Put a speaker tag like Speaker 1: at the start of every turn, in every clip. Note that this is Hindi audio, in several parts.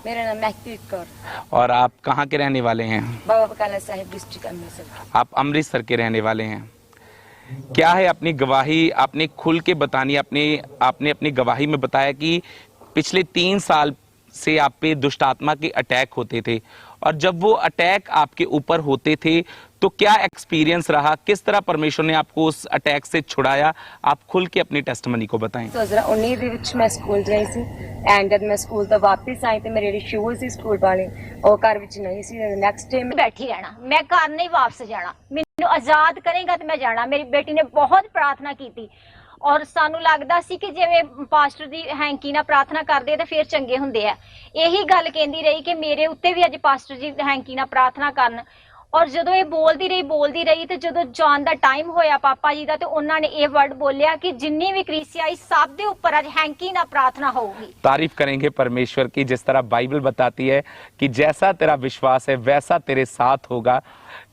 Speaker 1: मेरा नाम महकप्रीत कौर।
Speaker 2: और आप कहाँ के रहने वाले हैं?
Speaker 1: बाबा बकाला साहिब, डिस्ट्रिक्ट अमृतसर।
Speaker 2: आप अमृतसर के रहने वाले हैं। क्या है अपनी गवाही, आपने खुल के बतानी। आपने अपनी गवाही में बताया कि पिछले 3 साल से आप पे दुष्ट आत्मा के अटैक होते थे, और जब वो अटैक आपके ऊपर होते थे तो क्या एक्सपीरियंस रहा, किस तरह परमेश्वर ने आपको उस अटैक से छुड़ाया? आप खुल के अपनी टेस्टमनी को बताएं।
Speaker 1: 2019 ਦੇ ਵਿੱਚ ਮੈਂ ਸਕੂਲ ਗਈ ਸੀ ਐਂਡ ਜਦ ਮੈਂ ਸਕੂਲ ਤੋਂ ਵਾਪਸ ਆਈ ਤੇ ਮੇਰੇ ਜਿਹੜੇ ਸ਼ੂਜ਼ ਸੀ ਸਕੂਲ ਵਾਲੇ ਉਹ ਘਰ ਵਿੱਚ ਨਹੀਂ ਸੀ। ਨੈਕਸਟ ਡੇ
Speaker 3: बैठी रहना, मैं घर नहीं वापस जाना, मैनू आजाद करेगा तो मैं जाना। मेरी बेटी ने बहुत प्रार्थना की थी और सानू लगदा सी कि जिवें पास्टर दी हैंकी ना प्रार्थना करदे ते फिर चंगे हुंदे आ। यही गल कहंदी रही कि मेरे उत्ते भी अज पास्टर जी हैंकी ना प्रार्थना करन। और जदों ये बोलदी रही ते जदों जान दा टाइम होया पापा जी दा ते उन्हां ने ये वर्ड बोलिया कि जिन्नी भी कलीसिया आई सब दे ऊपर अज हैंकी ना प्रार्थना होगी।
Speaker 2: तारीफ करेंगे परमेश्वर की, जिस तरह बाइबल बताती है कि जैसा तेरा विश्वास है वैसा तेरे साथ होगा।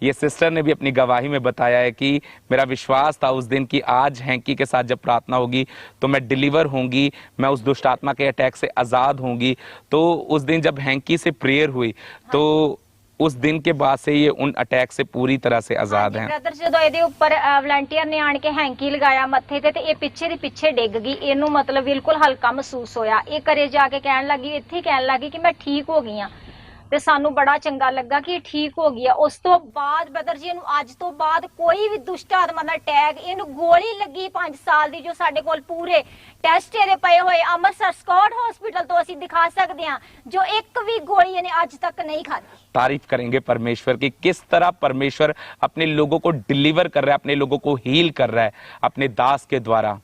Speaker 2: ये सिस्टर ने भी अपनी गवाही में बताया है कि मेरा विश्वास था उस दिन की आज हैंकी के साथ जब प्रार्थना होगी तो मैं डिलीवर होंगी, मैं उस दुष्ट आत्मा के अटैक से आज़ाद होंगी। तो उस दिन जब हैंकी से प्रेयर हुई तो उस दिन के बाद से ये उन अटैक से पूरी तरह से आजाद हैं।
Speaker 3: ब्रदर जो ਇਹਦੇ ਉੱਪਰ ਵਲੰਟੀਅਰ ਨੇ ਆਣ ਕੇ ਹੈਂਕੀ ਲਗਾਇਆ ਮੱਥੇ ਤੇ ਇਹ ਪਿੱਛੇ ਦੀ ਪਿੱਛੇ ਡਿੱਗ ਗਈ। ਇਹਨੂੰ ਮਤਲਬ ਬਿਲਕੁਲ ਹਲਕਾ ਮਹਿਸੂਸ ਹੋਇਆ। ਇਹ ਘਰੇ ਜਾ ਕੇ ਕਹਿਣ ਲੱਗੀ, ਇੱਥੇ ਕਹਿਣ ਲੱਗੀ ਕਿ ਮੈਂ ਠੀਕ ਹੋ ਗਈ ਆ ਤੇ ਸਾਨੂੰ ਬੜਾ ਚੰਗਾ ਲੱਗਾ ਕਿ ਇਹ ਠੀਕ ਹੋ ਗਈ ਆ। ਉਸ ਤੋਂ ਬਾਅਦ ਬ੍ਰਦਰ ਜੀ ਇਹਨੂੰ ਅੱਜ ਤੋਂ ਬਾਅਦ ਕੋਈ ਵੀ ਦੁਸ਼ਟ ਆਤਮਾ ਦਾ ਅਟੈਕ, ਇਹਨੂੰ ਗੋਲੀ ਲੱਗੀ 5 ਸਾਲ ਦੀ ਜੋ ਸਾਡੇ ਕੋਲ ਪੂਰੇ ਟੈਸਟ ਇਹਦੇ ਪਏ ਹੋਏ ਅੰਮ੍ਰਿਤਸਰ ਸਕਾਟ ਹਸਪੀਟਲ ਤੋਂ ਅਸੀਂ ਦਿਖਾ ਸਕਦੇ ਹਾਂ, ਜੋ ਇੱਕ ਵੀ ਗੋਲੀ ਇਹਨੇ ਅੱਜ ਤੱਕ नहीं खाती।
Speaker 2: तारीफ करेंगे परमेश्वर की, किस तरह परमेश्वर अपने लोगों को डिलीवर कर रहा है, अपने लोगों को हील कर रहा है अपने दास के द्वारा।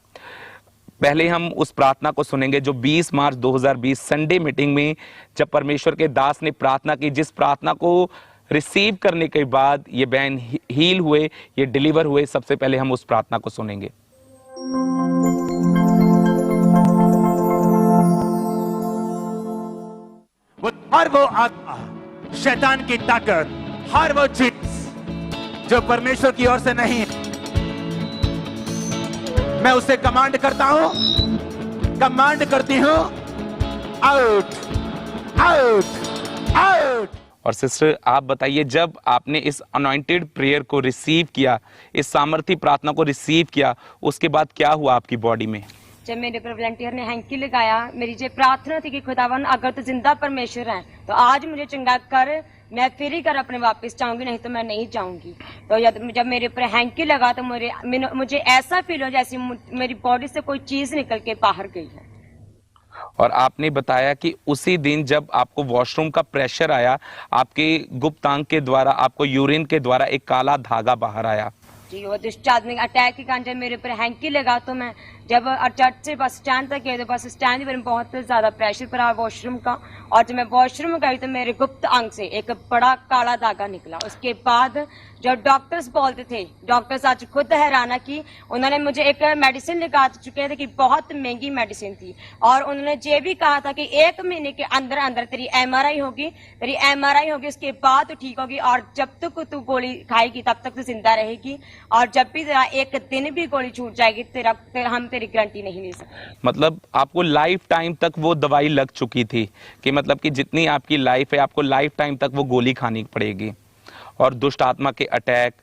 Speaker 2: पहले हम उस प्रार्थना को सुनेंगे जो 20 मार्च 2020 संडे मीटिंग में जब परमेश्वर के दास ने प्रार्थना की, जिस प्रार्थना को रिसीव करने के बाद ये बहन हील हुए, ये डिलीवर हुए। सबसे पहले हम उस प्रार्थना को सुनेंगे।
Speaker 4: हर वो आत्मा, शैतान की ताकत, हर वो चीज जो परमेश्वर की ओर से नहीं है, मैं उसे कमांड करता हूं, कमांड करती हूं, आउट आउट आउट।
Speaker 2: और सिस्टर आप बताइए, जब आपने इस अनॉइंटेड प्रेयर को रिसीव किया, इस सामर्थी प्रार्थना को रिसीव किया, उसके बाद क्या हुआ आपकी बॉडी में?
Speaker 1: जब मेरे पर वॉलंटियर ने हैंकी लगाया, मेरी जो प्रार्थना थी कि खुदावन अगर तो जिंदा परमेश्वर है तो आज मुझे चंगा कर, मैं फिर ही घर अपने वापस जाऊंगी, नहीं तो मैं नहीं जाऊंगी। तो जब मेरे ऊपर हैंकी लगा तो मुझे ऐसा फील हो जैसे मेरी बॉडी से कोई चीज निकल के बाहर गई है।
Speaker 2: और आपने बताया कि उसी दिन जब आपको वॉशरूम का प्रेशर आया, आपके गुप्तांग के द्वारा, आपको यूरिन के द्वारा एक काला धागा बाहर आया
Speaker 1: जी। वो दुष्ट आदमी अटैक के कारण जब मेरे ऊपर हैंकी लगा तो मैं जब चर्च से बस स्टैंड तक गए तो बस स्टैंड पर बहुत ज्यादा प्रेशर पड़ा वॉशरूम का, और जब मैं वॉशरूम गई तो मेरे गुप्त अंग से एक बड़ा काला धागा निकला। उसके बाद जो डॉक्टर्स बोलते थे, डॉक्टर्स आज खुद हैराना की, उन्होंने मुझे एक मेडिसिन लिखा चुके थे कि बहुत महंगी मेडिसिन थी, और उन्होंने ये भी कहा था कि 1 महीने के अंदर अंदर तेरी एमआरआई होगी, उसके बाद तो ठीक होगी, और जब तक तू गोली खाएगी तब तक तू जिंदा रहेगी, और जब भी तेरा एक दिन भी गोली छूट जाएगी हम तेरी गारंटी नहीं ले सकते।
Speaker 2: मतलब आपको लाइफ टाइम तक वो दवाई लग चुकी थी कि मतलब कि जितनी आपकी लाइफ है आपको लाइफ टाइम तक वो गोली खानी पड़ेगी। और दुष्ट आत्मा के अटैक,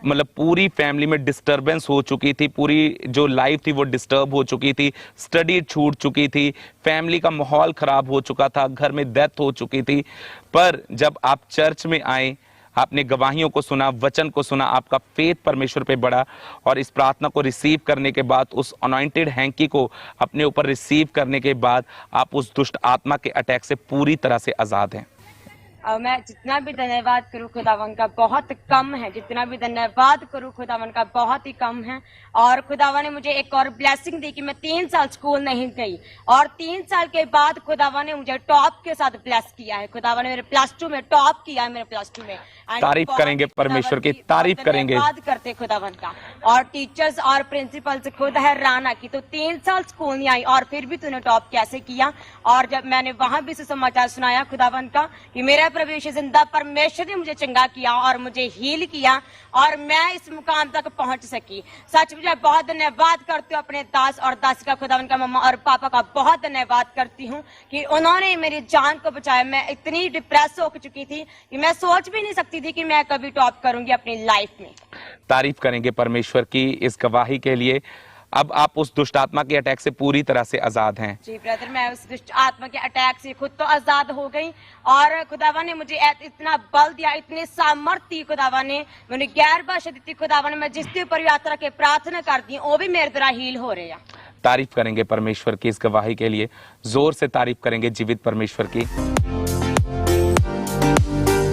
Speaker 2: मतलब पूरी फैमिली में डिस्टरबेंस हो चुकी थी, पूरी जो लाइफ थी वो डिस्टर्ब हो चुकी थी, स्टडी छूट चुकी थी, फैमिली का माहौल खराब हो चुका था, घर में डेथ हो चुकी थी। पर जब आप चर्च में आए, आपने गवाहियों को सुना, वचन को सुना, आपका फेथ परमेश्वर पे बढ़ा, और इस प्रार्थना को रिसीव करने के बाद, उस अनॉइंटेड हैंकी को अपने ऊपर रिसीव करने के बाद आप उस दुष्ट आत्मा के अटैक से पूरी तरह से आजाद हैं।
Speaker 1: और मैं जितना भी धन्यवाद करूँ खुदावन का बहुत कम है, जितना भी धन्यवाद करूँ खुदावन का बहुत ही कम है। और खुदावन ने मुझे एक और ब्लेसिंग दी कि मैं 3 साल स्कूल नहीं गई, और 3 साल के बाद खुदावन ने मुझे टॉप के साथ ब्लेस किया है। खुदावन ने मेरे +2 में टॉप किया है, मेरे +2 में।
Speaker 2: तारीफ करेंगे परमेश्वर की, तारीफ करेंगे,
Speaker 1: धन्यवाद करते खुदावन का। और टीचर्स और प्रिंसिपल से खुद हैराना की, तो 3 साल स्कूल नहीं आई और फिर भी तूने टॉप कैसे किया। और जब मैंने वहां भी सुसमाचार सुनाया खुदावन का कि मेरा प्रभु यीशु जिंदा परमेश्वर ने मुझे चंगा किया और मुझे हील किया और मैं इस मुकाम तक पहुंच सकी। सच मुझे बहुत धन्यवाद करती हूँ अपने दास और दासी का, खुदावन का, मम्मा और पापा का बहुत धन्यवाद करती हूँ कि उन्होंने मेरी जान को बचाया। मैं इतनी डिप्रेस हो चुकी थी कि मैं सोच भी नहीं सकती थी कि मैं कभी टॉप करूंगी अपनी लाइफ में।
Speaker 2: तारीफ करेंगे परमेश्वर की इस गवाही के लिए। अब आप उस दुष्ट आत्मा के अटैक से पूरी तरह से आजाद हैं।
Speaker 1: जी ब्रदर, मैं उस दुष्ट आत्मा के अटैक से खुद तो आजाद हो गई और खुदावा ने मुझे इतना बल दिया, इतनी सामर्थ्य दी खुदावा ने, मुझे गैर भाषा दी खुदावा ने। मैं जिसके ऊपर यात्रा के प्रार्थना करती हूँ वो भी मेरे तरह हील हो रहे हैं।
Speaker 2: तारीफ करेंगे परमेश्वर की इस गवाही के लिए, जोर से तारीफ करेंगे जीवित परमेश्वर की।